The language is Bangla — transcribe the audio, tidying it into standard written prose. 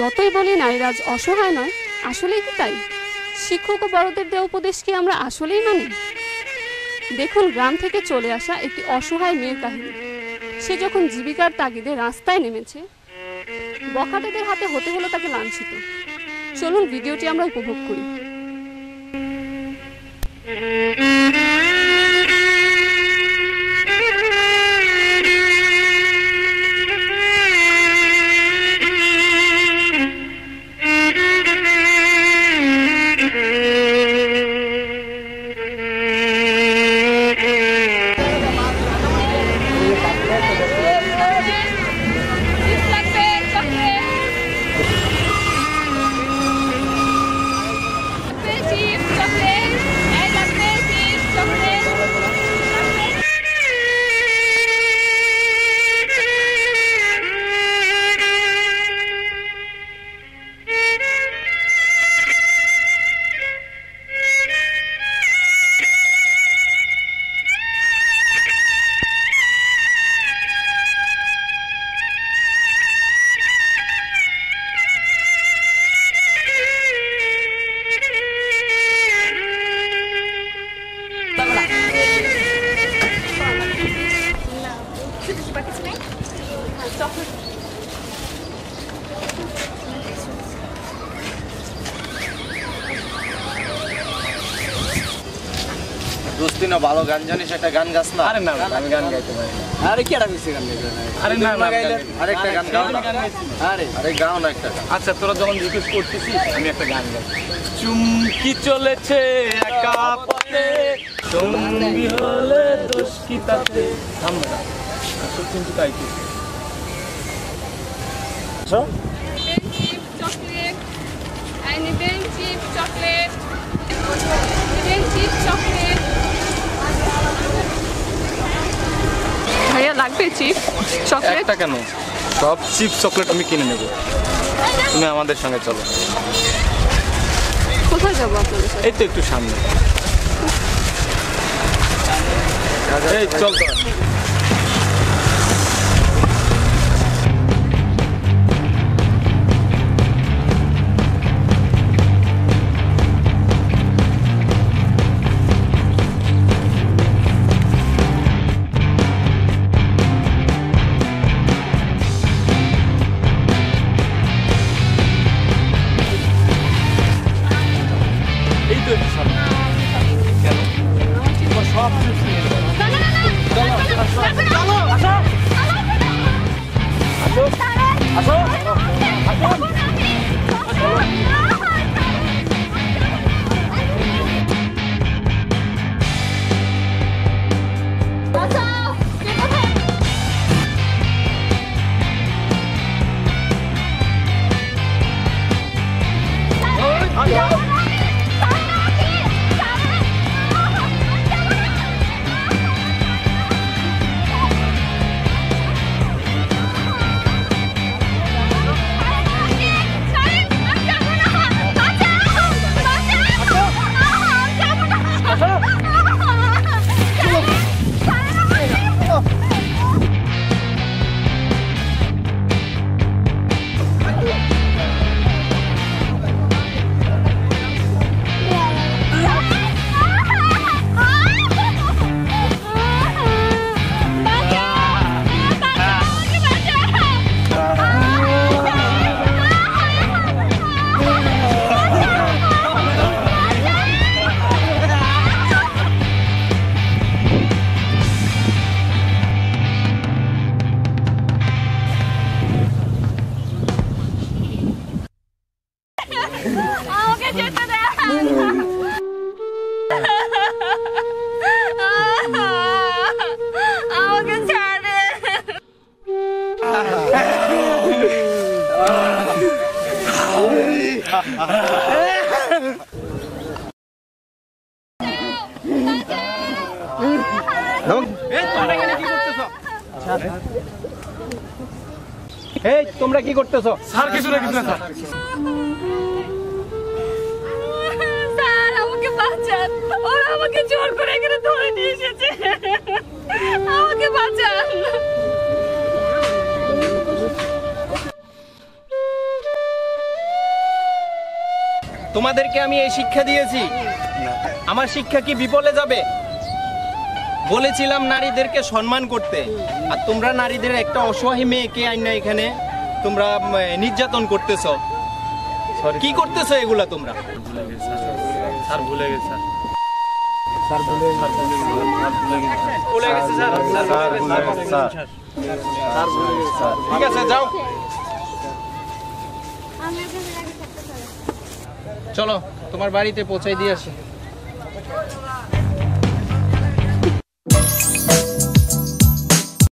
যতই বলি নারীরা আজ অসহায় নয়, আসলেই কি তাই? শিক্ষক ও বড়দের দেওয়া উপদেশ কি আমরা আসলেই মানি? দেখুন গ্রাম থেকে চলে আসা একটি অসহায় মেয়ের কাহিনী। সে যখন জীবিকার তাগিদে রাস্তায় নেমেছে, বখাটেদের হাতে হতে হলো তাকে লাঞ্ছিত। চলুন ভিডিওটি আমরা উপভোগ করি। দোস্তি না ভালো গান জানিস, একটা গান গাছ না? আরে না আমি গান গাইতে পারি না। আরে কি একটা মিষ্টি গান গাইতে? আরে না না আরেকটা গান গাও না। আরে গাও না একটা গান। আচ্ছা তোরা যখন রিকোয়েস্ট করতেছিস আমি একটা গান গাই। চুমকি চলেছে একা পথে, সঙ্গী হলে দোষ কি তাতে। আমরা আসল কিন্তু তাই কি chocolate, I need cheap chocolate. Cheap chocolate. ভাইয়া লাগবে চিপ চকলেট? একটা কেন, সব চিপ চকলেট আমি কিনে নেব, তুমি আমাদের সঙ্গে চলো। কোথায় যাবো আপনাদের সাথে? এই তো একটু সামনে। এই চল তো। এই তোমরা কি করতেছো? স্যার কিছু না কিছু না স্যার। স্যার আমাকে বাঁচান, ওরা আমাকে জোর করে এখানে ধরে নিয়ে এসেছে, আমাকে বাঁচান। তোমাদেরকে আমি এই শিক্ষা দিয়েছি, আমার শিক্ষা কি বিফলে যাবে? বলেছিলাম নারীদেরকে সম্মান করতে, আর তোমরা নারীদের একটা অসহায় মেয়েকে আইনা এখানে তোমরা নির্যাতন করতেছো। কি করতেছো এগুলা তোমরা? স্যার ভুলে গেছে ঠিক আছে, যাও চলো তোমার বাড়িতে পৌঁছাই দিয়ে আসি।